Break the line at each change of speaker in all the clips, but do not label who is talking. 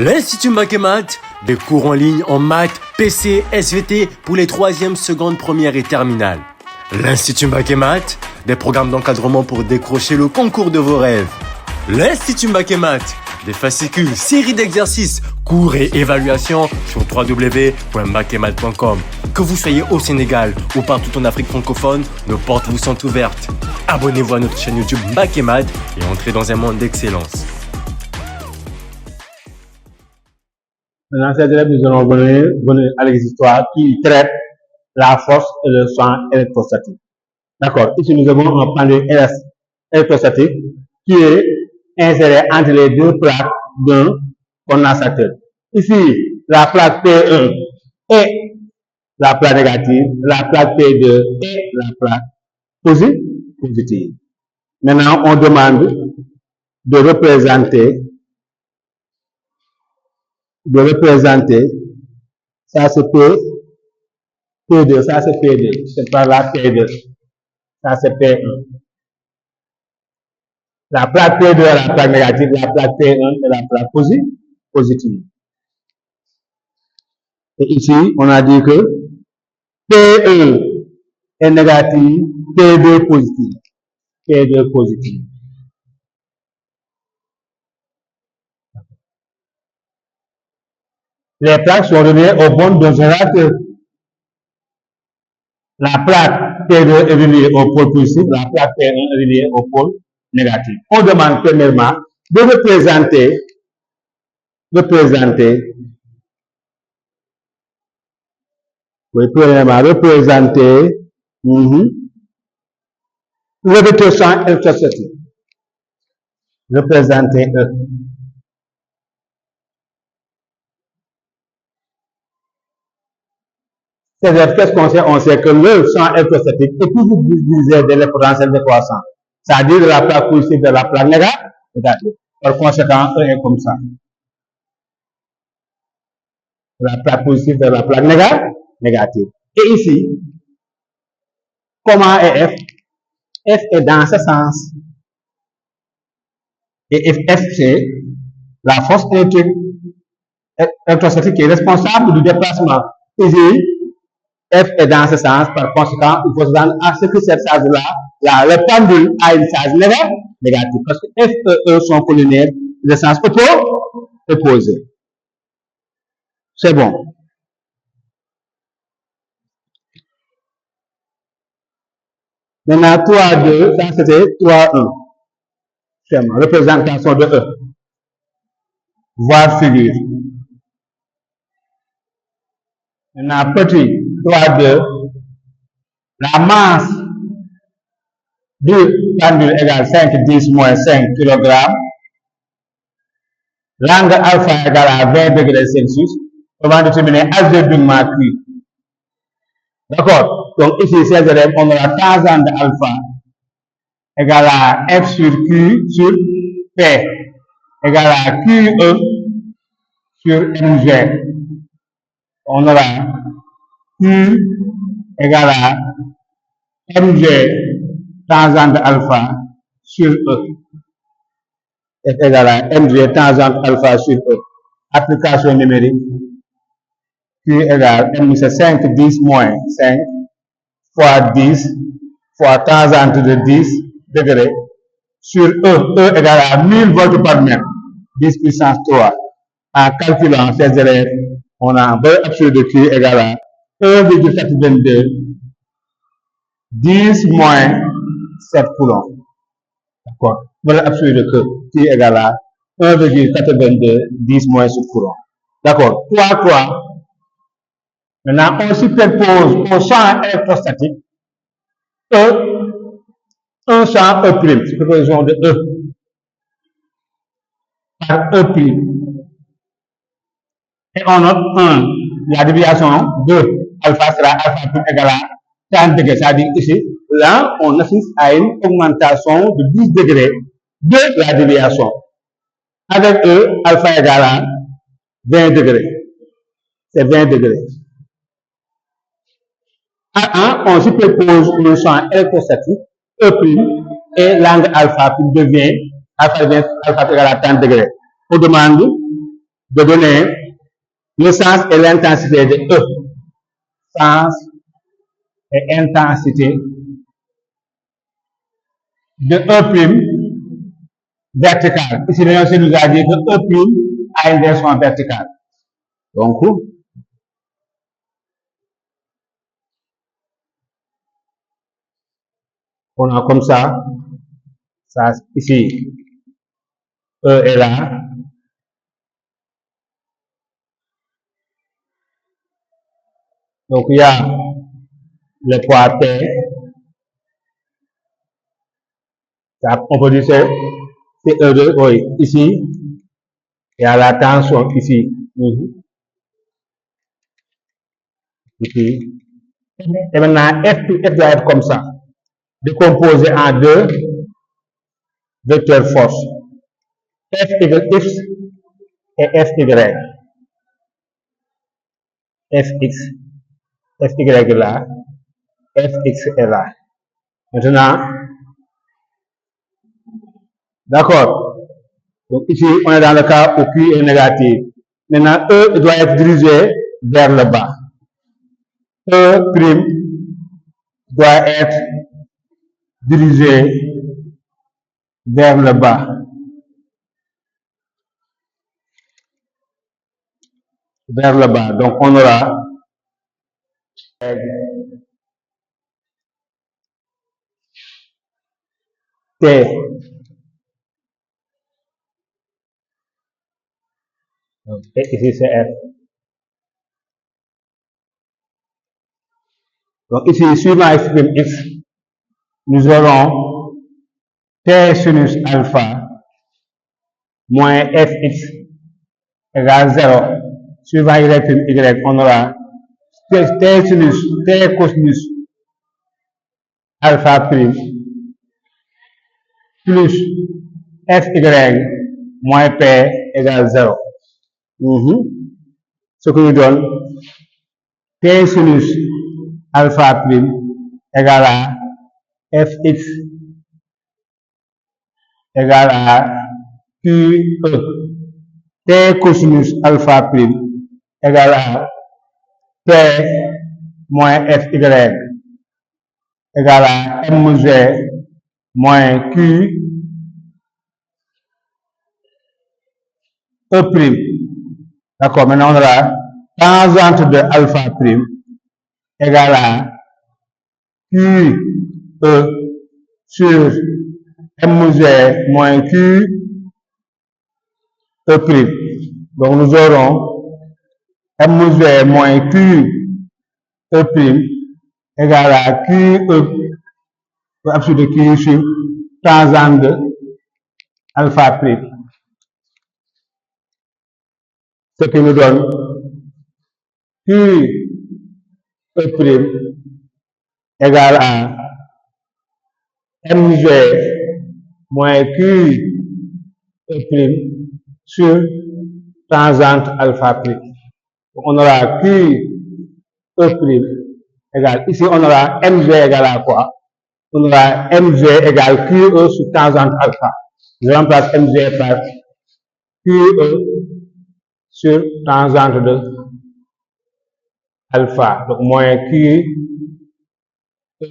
L'Institut Makemat, des cours en ligne en maths, PC, SVT pour les 3e, seconde, première et terminale. L'Institut Makemat, des programmes d'encadrement pour décrocher le concours de vos rêves. L'Institut Makemat, des fascicules, séries d'exercices, cours et évaluations sur www.makemat.com. Que vous soyez au Sénégal ou partout en Afrique francophone, nos portes vous sont ouvertes. Abonnez-vous à notre chaîne YouTube Makemat et entrez dans un monde d'excellence.
Maintenant, ces élèves, nous allons venir à l'existoire qui traite la force et le champ électrostatique. D'accord. Ici, nous avons un pendule électrostatique qui est inséré entre les deux plaques d'un condensateur. Ici, la plaque P1 est la plaque négative, la plaque P2 est la plaque positive. Maintenant, on demande de représenter, ça c'est P2, ça c'est P2, c'est par là P2, ça c'est P1. La plaque P2 est la plaque négative, la plaque P1 est la plaque positive. Et ici, on a dit que P1 est négatif, P2 positif. P2 positif. Les plaques sont reliées aux bornes d'un générateur. La plaque P2 est reliée au pôle positif, la plaque P1 est reliée au pôle négatif. On demande premièrement de représenter le vecteur champ électrostatique. Représenter E. C'est-à-dire, qu'est-ce qu'on sait? On sait que le champ électrostatique est toujours divisé de l'exponentielle de croissance. C'est-à-dire de la plaque positive vers la plaque négative. Par conséquent, E est comme ça. La plaque positive vers la plaque négative. Et ici, comment est F? F est dans ce sens. Et F, c'est la force électrostatique qui est responsable du déplacement. Ici, F est dans ce sens, par conséquent, il faut se rendre à ce que cette charge-là, le pendule a une charge négative, parce que F et E sont collinaires de sens opposé. C'est bon. Maintenant, 3,2, ça c'était 3,1. C'est bon. Représentation de E. Voir figure. Maintenant, petit 3,2, la masse du pendule égale 5, 10 moins 5 kg. L'angle alpha égale à 20 degrés Celsius. On va déterminer H de bigma Q. D'accord? Donc ici, ces élèves, on aura tangente de alpha égale à F sur Q sur P égale à QE sur MG. On aura Q égale à MG tangente alpha sur E. F égale à MG tangente alpha sur E. Application numérique. Q égale M, c'est 5, 10 moins 5 fois 10 fois tangente de 10 degrés sur E. E égale à 1000 volts par mètre. 10 puissance 3. En calculant ces élèves, on a un valeur absolue de Q égale à 1,422 10 moins 7 coulombs. D'accord? Valeur absolue de Q égale à 1,422 10 moins 7 coulombs. D'accord? 3. Maintenant, on superpose au champ électrostatique un champ E', superposition de E par E'. Et on note 1, la déviation de alpha sera alpha prime égale à 30 degrés. C'est-à-dire ici, là, on assiste à une augmentation de 10 degrés de la déviation. Avec E, alpha égale à 20 degrés. C'est 20 degrés. À 1, on superpose le champ électrostatique E' et l'angle alpha devient alpha égale à 30 degrés. On demande de donner le sens et l'intensité de E. Sens et intensité de E' vertical. Ici, l'énoncé nous a dit que E' a une direction verticale. Donc, on a comme ça ici, E est là. Donc, il y a le poids P. Ça, on peut dire c'est E2, oui, ici. Il y a la tension ici. Ici. Et maintenant, F doit être comme ça. Décomposé en deux vecteurs force. F égale X et FY. Fx, Fy est là, Fx est là. Maintenant, d'accord. Donc ici, on est dans le cas où Q est négatif. Maintenant, E doit être dirigé vers le bas. E' doit être dirigé vers le bas. Vers le bas. Donc on aura T. Et ici c'est F. Donc ici, suivant X', nous aurons T sinus alpha moins Fx égale 0. Suivant Y', on aura T cosinus alpha prime plus Fy moins P égale 0. Ce qui nous donne T sinus alpha prime égale à Fx égale à QE. T cosinus alpha prime égale à P moins Fy égale à Mg moins Q E'. D'accord, maintenant on aura tangente de alpha prime égale à QE sur Mg moins Q E'. Donc nous aurons Mg moins Q E' égale à QE absolu de Q sur tangente de alpha prime. Ce qui nous donne QE' égale à Mg moins Q E' sur tangente alpha prime. On aura Q E' égale, ici on aura Mg égale à quoi? On aura Mg égale QE sur tangente alpha. Je remplace Mg par QE sur tangente de alpha. Donc moins Q E'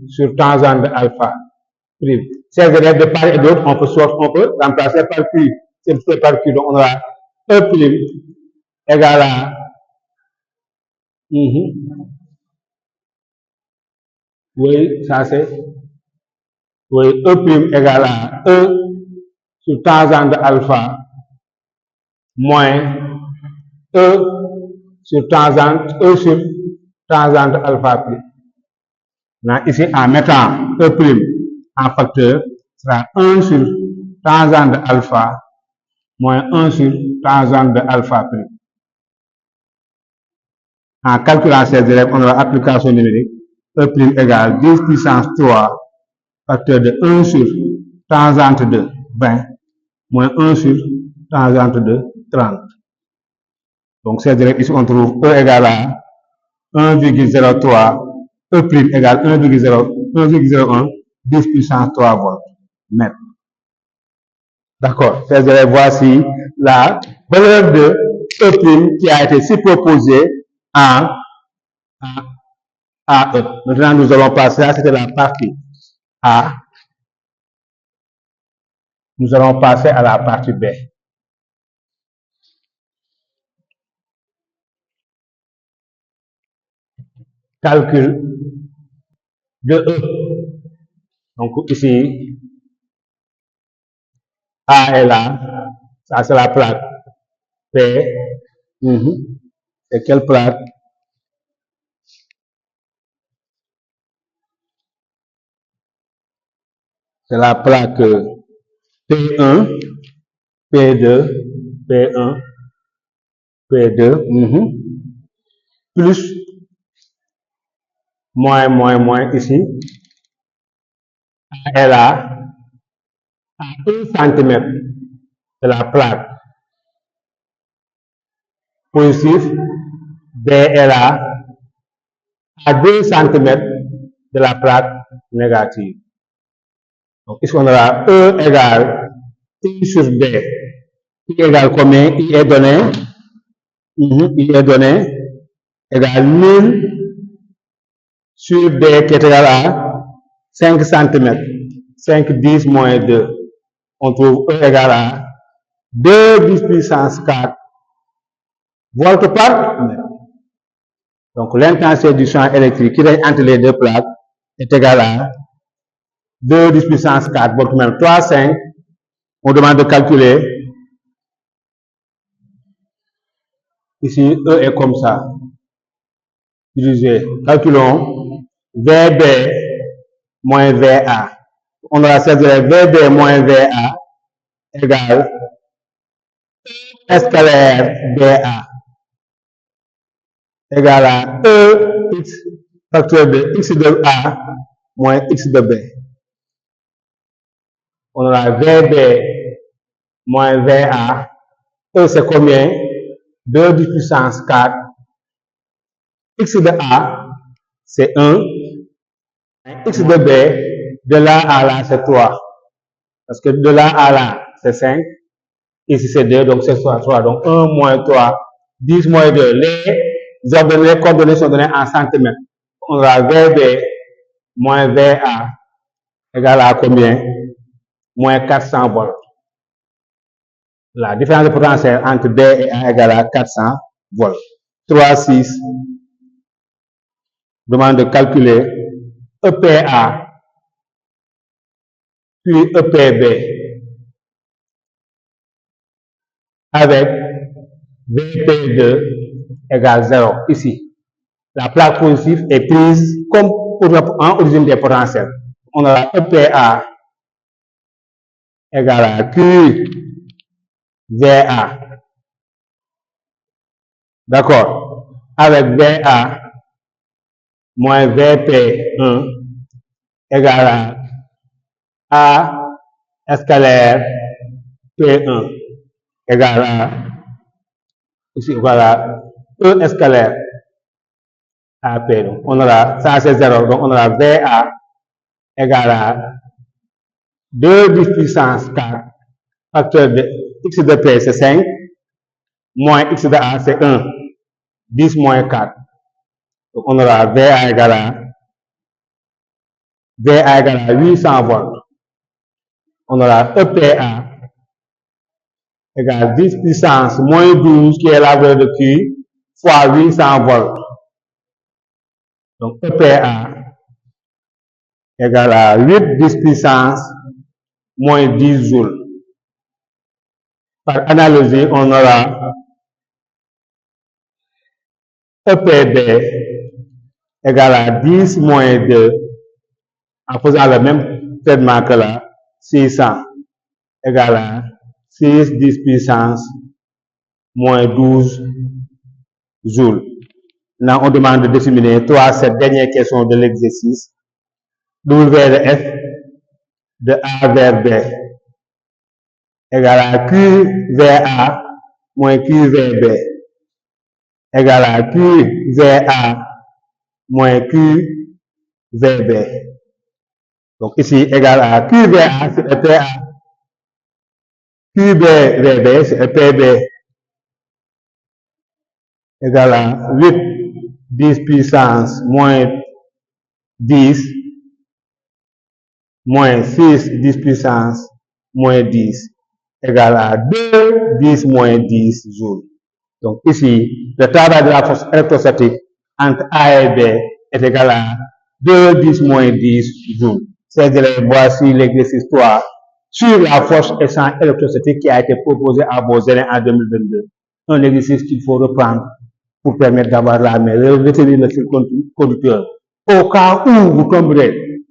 sur tangente de alpha prime. Ces élèves de part et d'autre, on peut remplacer par Q. C'est par Q. Donc on aura E' égale à oui, ça c'est oui, E' égale à E sur tangente de alpha moins E sur tangente de alpha prime. Là, ici, en mettant E' en facteur, sera 1 sur tangente de alpha moins 1 sur tangente de alpha prime. En calculant ces élèves, on aura application numérique E' égale 10 puissance 3 facteur de 1 sur tangente de 20 moins 1 sur tangente de 30. Donc ces élèves ici on trouve E égale à 1,03 E' égale 1,01 10 puissance 3 volts mètre. D'accord. Chers élèves, voici la valeur de E' qui a été superposée à E. Maintenant, nous allons passer, là, c'était la partie A. Nous allons passer à la partie B. Calcul de E. Donc ici, A est là. Ça, c'est la plaque P. C'est quelle plaque? C'est la plaque P1, P2, P1, P2, plus, moins, ici. A est là, à 1 cm de la plaque positive. B est là, à 2 cm de la plaque négative. Donc ici on aura E égale I sur B. I égale combien? I est donné. I est donné égale 1000 sur B qui est égal à 5 cm. 5, 10 moins 2. On trouve E égale à 2 10 puissance 4 volts par mètre. Donc l'intensité du champ électrique qui est entre les deux plaques est égale à 2 10 puissance 4 volts par mètre. 3, 5. On demande de calculer. Ici, E est comme ça. Divisé. Calculons VB moins VA. On aura cette VB moins VA égale E scalaire BA égale à E x facteur de x de A moins x de B. On aura VB moins VA. E c'est combien? 2 10 puissance 4. X de A, c'est 1. X de B, de là à là, c'est 3. Parce que de là à là, c'est 5. Ici, c'est 2, donc c'est 3. Donc 1 moins 3, 10 moins 2. Les coordonnées sont données en centimètres. On aura VB moins VA égale à combien? Moins 400 volts. La différence de potentiel entre B et A égale à 400 volts. 3, 6. Demande de calculer EPA puis EPB avec VP2 égale 0. Ici, la plaque positive est prise comme en origine des potentiels. On a EPA égale à QVA. D'accord? Avec VA moins VP1 égale à A scalaire P1 égale à, ici, voilà, E scalaire AP. Donc, on aura, ça c'est 0, donc on aura VA égale à 2 10 puissance 4, facteur de x de P c'est 5, moins x de A c'est 1, 10 moins 4. Donc on aura VA égale à 800 volts. On aura EPA égale 10 puissance moins 12 qui est la valeur de Q fois 800 volts. Donc EPA égale à 8 10 puissance moins 10 joules. Par analogie, on aura EPB égale à 10 moins 2 en faisant le même traitement que là, 600 égale à 6 10 puissance moins 12 joules. Là, on demande de déterminer 3 cette dernière question de l'exercice. W de F de A vers B égale à Q vers A moins Q vers B égale à Q vers A moins Q vers B. Donc ici, égale à Q vers A, c'est EPA QBVB, c'est PB égale à 8, 10 puissance moins 10, moins 6, 10 puissance moins 10, égale à 2, 10 moins 10 joules. Donc ici, le travail de la force électrostatique entre A et B est égal à 2, 10 moins 10 joules. Chers élèves, voici l'exercice 3 sur la force et champ électrostatique qui a été proposé à vos élèves en 2022. Un exercice qu'il faut reprendre pour permettre d'avoir la main, retenir le fil conducteur. Au cas où vous tomberez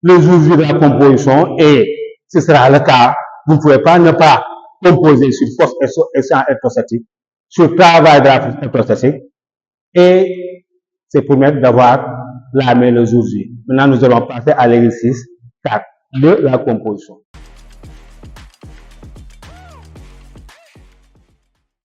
le jour de la composition, et ce sera le cas, vous ne pouvez pas ne pas composer sur force et champ électrostatique, sur travail de la force électrostatique, et c'est pour permettre d'avoir la main le jour J. Maintenant, nous allons passer à l'exercice 4 de la composition.